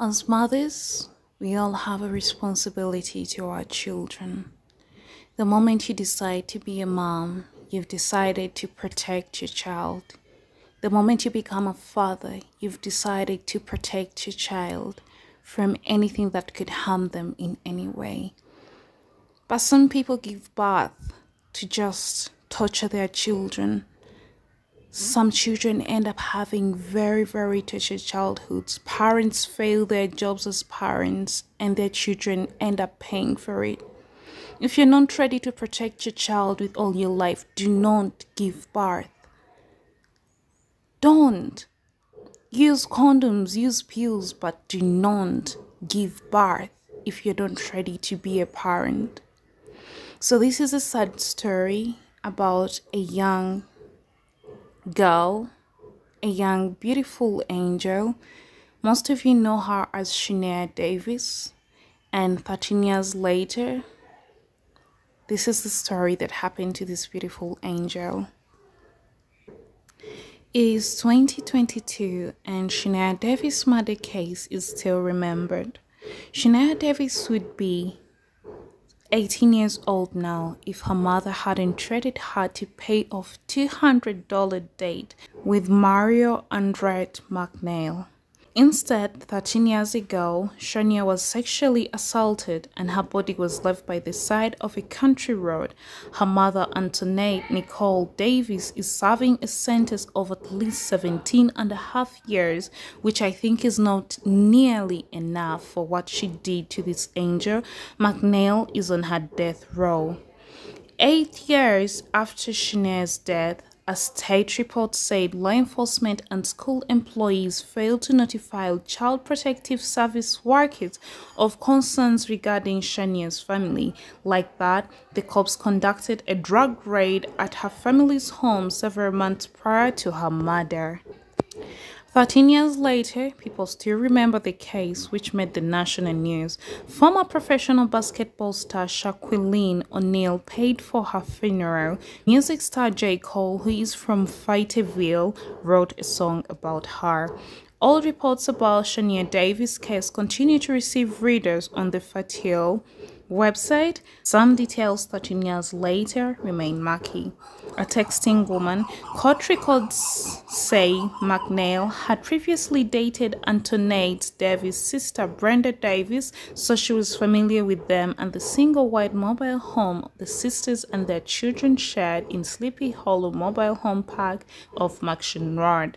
As mothers, we all have a responsibility to our children. The moment you decide to be a mom, you've decided to protect your child. The moment you become a father, you've decided to protect your child from anything that could harm them in any way. But some people give birth to just torture their children. Some children end up having very tortured childhoods. Parents fail their jobs as parents, and their children end up paying for it. If you're not ready to protect your child with all your life, do not give birth. Don't. Use condoms, use pills, but do not give birth if you're not ready to be a parent. So this is a sad story about a young girl, a young beautiful angel. Most of you know her as Shaniya Davis, and 13 years later, this is the story that happened to this beautiful angel. It is 2022 and Shaniya Davis' murder case is still remembered. Shaniya Davis would be 18 years old now if her mother hadn't treated her to pay off $200 date with Mario Andret McNeil. Instead, 13 years ago, Shaniya was sexually assaulted and her body was left by the side of a country road. Her mother, Antoinette Nicole Davis, is serving a sentence of at least 17 and a half years, which I think is not nearly enough for what she did to this angel. McNeil is on her death row. 8 years after Shaniya's death, a state report said law enforcement and school employees failed to notify Child Protective Service workers of concerns regarding Shaniya's family. Like that, the cops conducted a drug raid at her family's home several months prior to her murder. 13 years later, people still remember the case, which made the national news. Former professional basketball star Shaquille O'Neal paid for her funeral. Music star J. Cole, who is from Fayetteville, wrote a song about her. All reports about Shaniya Davis' case continue to receive readers on the Fayetteville website. Some details 13 years later remain murky. A texting woman. Court records say McNeil had previously dated Antoinette Davis' sister Brenda Davis, so she was familiar with them and the single white mobile home the sisters and their children shared in Sleepy Hollow Mobile Home Park of Maction Road.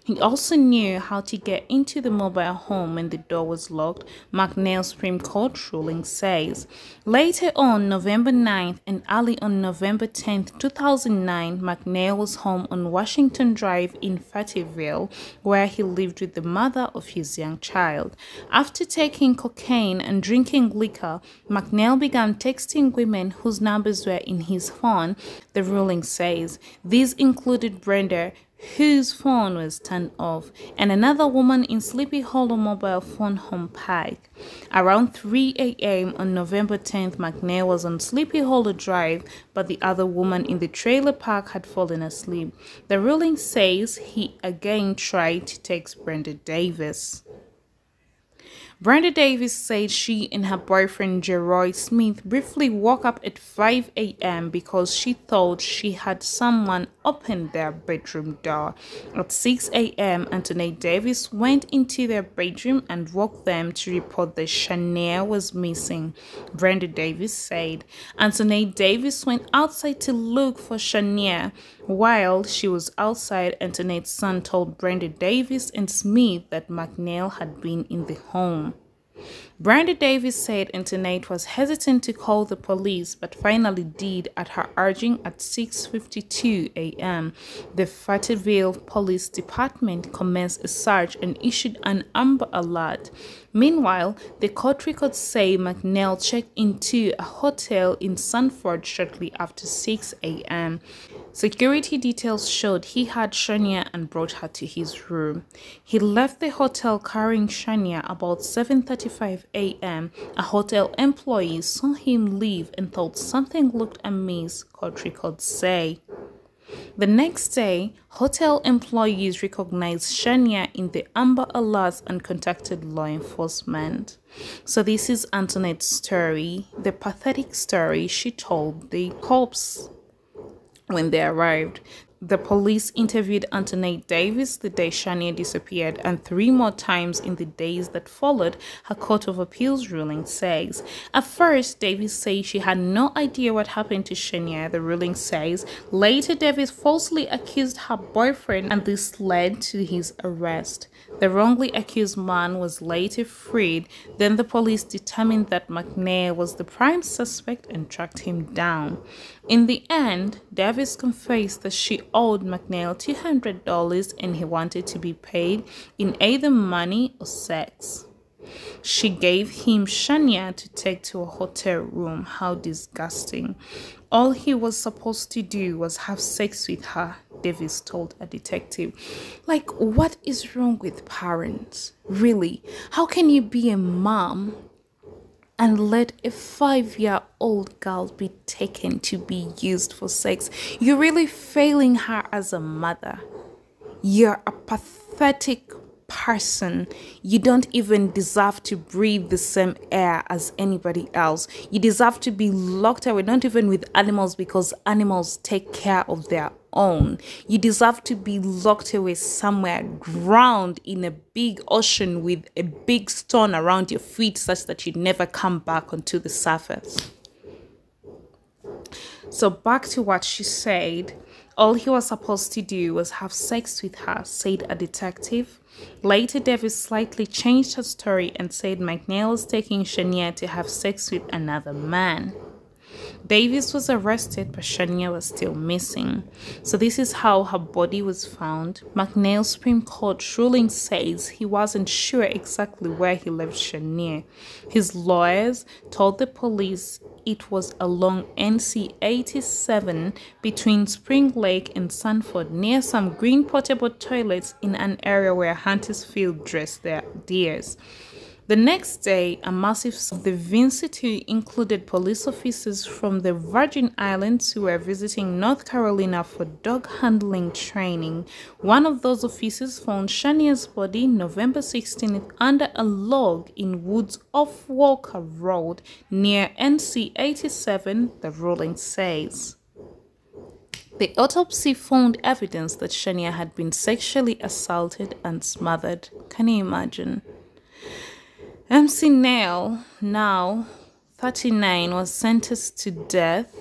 He also knew how to get into the mobile home when the door was locked, McNeil's Supreme Court ruling says. Later on November 9th and early on November 10th, 2009, McNeil was home on Washington Drive in Fayetteville, where he lived with the mother of his young child. After taking cocaine and drinking liquor, McNeil began texting women whose numbers were in his phone, the ruling says. These included Brenda, whose phone was turned off, and another woman in Sleepy Hollow Mobile Phone Home Park. Around 3 a.m. on November 10th, McNeil was on Sleepy Hollow Drive, but the other woman in the trailer park had fallen asleep. The ruling says he again tried to text Brenda Davis. Brenda Davis said she and her boyfriend Jeroy Smith briefly woke up at 5 a.m. because she thought she had someone open their bedroom door. At 6 a.m., Antoinette Davis went into their bedroom and woke them to report that Shaniya was missing. Brenda Davis said Antoinette Davis went outside to look for Shaniya. While she was outside, Antoinette's son told Brenda Davis and Smith that McNeil had been in the home. Brenda Davis said Antoinette was hesitant to call the police, but finally did at her urging at 6:52 a.m. The Fayetteville Police Department commenced a search and issued an Amber Alert. Meanwhile, the court records say McNeil checked into a hotel in Sanford shortly after 6 a.m. Security details showed he had Shaniya and brought her to his room. He left the hotel carrying Shaniya about 7:35 a.m. A hotel employee saw him leave and thought something looked amiss, court records say. The next day, hotel employees recognized Shaniya in the Amber Alerts and contacted law enforcement. So this is Antoinette's story, the pathetic story she told the cops when they arrived. The police interviewed Antoinette Davis the day Shaniya disappeared and 3 more times in the days that followed, her Court of Appeals ruling says. At first, Davis says she had no idea what happened to Shaniya, the ruling says. Later, Davis falsely accused her boyfriend and this led to his arrest. The wrongly accused man was later freed. Then the police determined that McNair was the prime suspect and tracked him down. In the end, Davis confessed that she owed McNeil $200 and he wanted to be paid in either money or sex. She gave him Shaniya to take to a hotel room. How disgusting. All he was supposed to do was have sex with her, Davis told a detective. Like, what is wrong with parents? Really? How can you be a mom and let a 5-year-old girl be taken to be used for sex? You're really failing her as a mother. You're a pathetic person. You don't even deserve to breathe the same air as anybody else. You deserve to be locked away, not even with animals, because animals take care of their own. You deserve to be locked away somewhere, drowned in a big ocean with a big stone around your feet such that you never come back onto the surface. So back to what she said. All he was supposed to do was have sex with her, said a detective. Later, Davis slightly changed her story and said McNeil was taking Shaniya to have sex with another man. Davis was arrested, but Shaniya was still missing. So this is how her body was found. McNeil's Supreme Court ruling says he wasn't sure exactly where he left Shaniya. His lawyers told the police it was along NC 87 between Spring Lake and Sanford, near some green portable toilets in an area where hunters field dressed their deers. The next day, a massive of the Vincity included police officers from the Virgin Islands who were visiting North Carolina for dog handling training. One of those officers found Shaniya's body November 16th under a log in woods off Walker Road near NC 87, the ruling says. The autopsy found evidence that Shaniya had been sexually assaulted and smothered. Can you imagine? MC Nail, now 39, was sentenced to death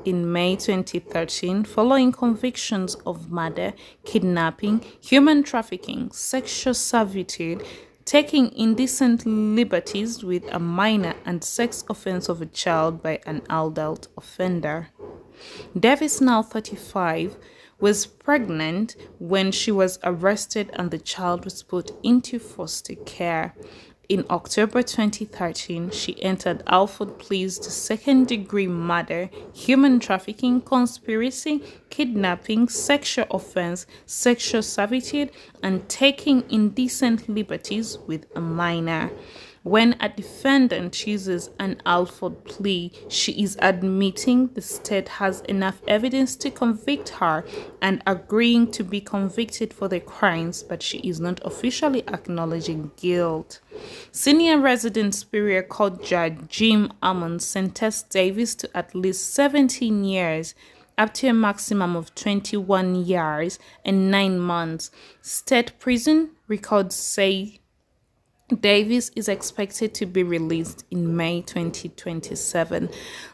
in May 2013 following convictions of murder, kidnapping, human trafficking, sexual servitude, taking indecent liberties with a minor, and sex offense of a child by an adult offender. Davis, now 35, was pregnant when she was arrested and the child was put into foster care. In October 2013, she entered Alford pleas to second-degree murder, human trafficking, conspiracy, kidnapping, sexual offense, sexual servitude, and taking indecent liberties with a minor. When a defendant chooses an Alford plea, she is admitting the state has enough evidence to convict her and agreeing to be convicted for the crimes, but she is not officially acknowledging guilt. Senior resident Superior Court Judge Jim Ammon sentenced Davis to at least 17 years, up to a maximum of 21 years and 9 months. State prison records say Davis is expected to be released in May 2027.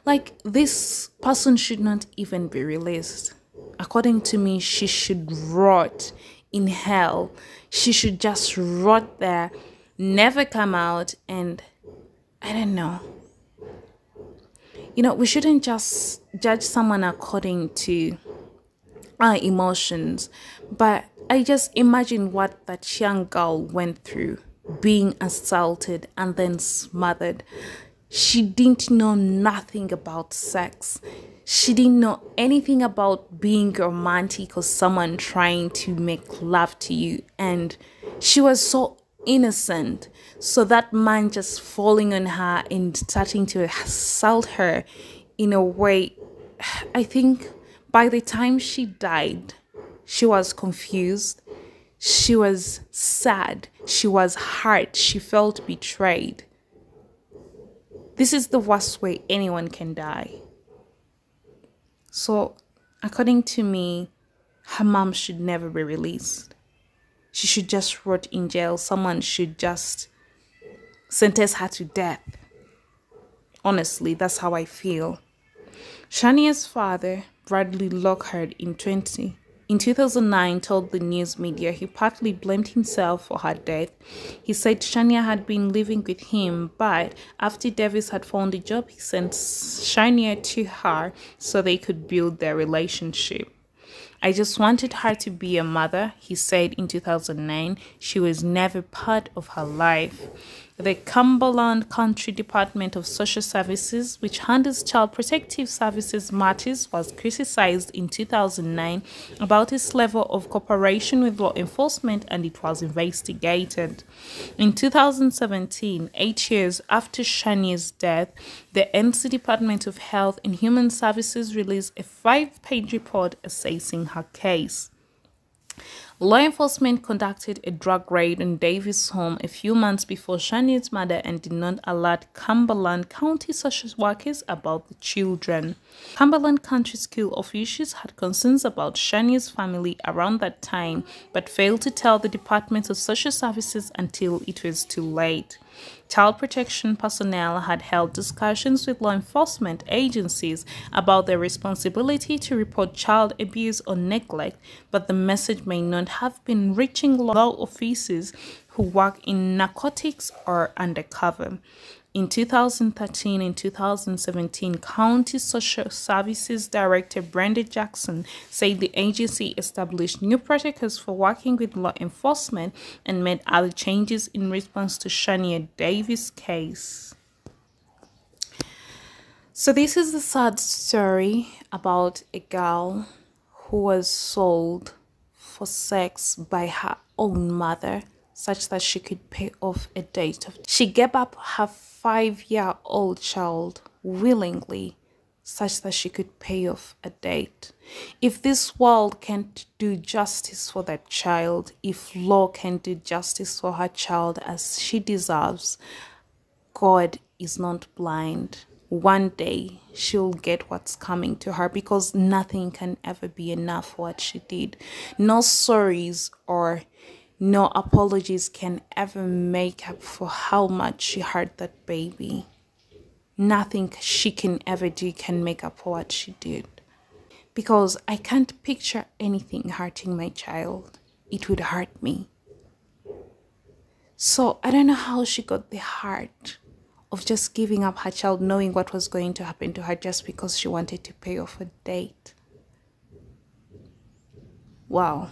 Like, this person should not even be released. According to me, she should rot in hell. She should just rot there, never come out, and I don't know. You know, we shouldn't just judge someone according to our emotions, but I just imagine what that young girl went through, being assaulted and then smothered. She didn't know nothing about sex. She didn't know anything about being romantic or someone trying to make love to you. And she was so innocent. So that man just falling on her and starting to assault her in a way, I think By the time she died, she was confused. She was sad. She was hurt. She felt betrayed. This is the worst way anyone can die. So, according to me, her mom should never be released. She should just rot in jail. Someone should just sentence her to death. Honestly, that's how I feel. Shaniya's father, Bradley Lockhart, in 2009 told the news media he partly blamed himself for her death. He said Shaniya had been living with him, but after Davis had found a job, he sent Shaniya to her so they could build their relationship. I just wanted her to be a mother, he said in 2009. She was never part of her life. The Cumberland County Department of Social Services, which handles child protective services matters, was criticized in 2009 about its level of cooperation with law enforcement, and it was investigated. In 2017, 8 years after Shaniya's death, the NC Department of Health and Human Services released a 5-page report assessing her case. Law enforcement conducted a drug raid on Davis' home a few months before Shaniya's murder and did not alert Cumberland County social workers about the children. Cumberland County school officials had concerns about Shaniya's family around that time, but failed to tell the Department of Social Services until it was too late. Child protection personnel had held discussions with law enforcement agencies about their responsibility to report child abuse or neglect, but the message may not have been reaching law officers who work in narcotics or undercover. In 2013 and 2017, County Social Services Director Brenda Jackson said the agency established new protocols for working with law enforcement and made other changes in response to Shaniya Davis' case. So this is the sad story about a girl who was sold for sex by her own mother, such that she could pay off a debt. She gave up her 5-year-old child willingly, such that she could pay off a debt. If this world can't do justice for that child, if law can't do justice for her child as she deserves, God is not blind. One day she'll get what's coming to her, because nothing can ever be enough for what she did. No sorries or no apologies can ever make up for how much she hurt that baby. Nothing she can ever do can make up for what she did. Because I can't picture anything hurting my child. It would hurt me. So I don't know how she got the heart of just giving up her child, knowing what was going to happen to her, just because she wanted to pay off a date. Wow.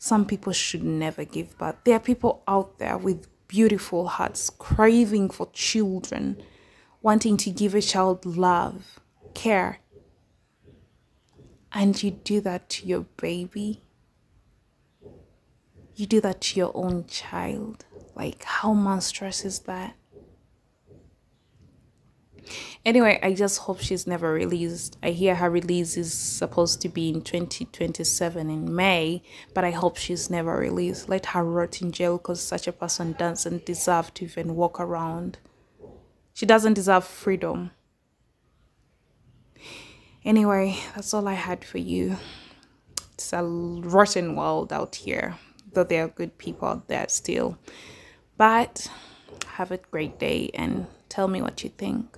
Some people should never give birth. There are people out there with beautiful hearts, craving for children, wanting to give a child love, care. And you do that to your baby. You do that to your own child. Like, how monstrous is that? Anyway, I just hope she's never released. I hear her release is supposed to be in 2027 in May, but I hope she's never released. Let her rot in jail, because such a person doesn't deserve to even walk around. She doesn't deserve freedom. Anyway, that's all I had for you. It's a rotten world out here, though there are good people out there still. But have a great day and tell me what you think.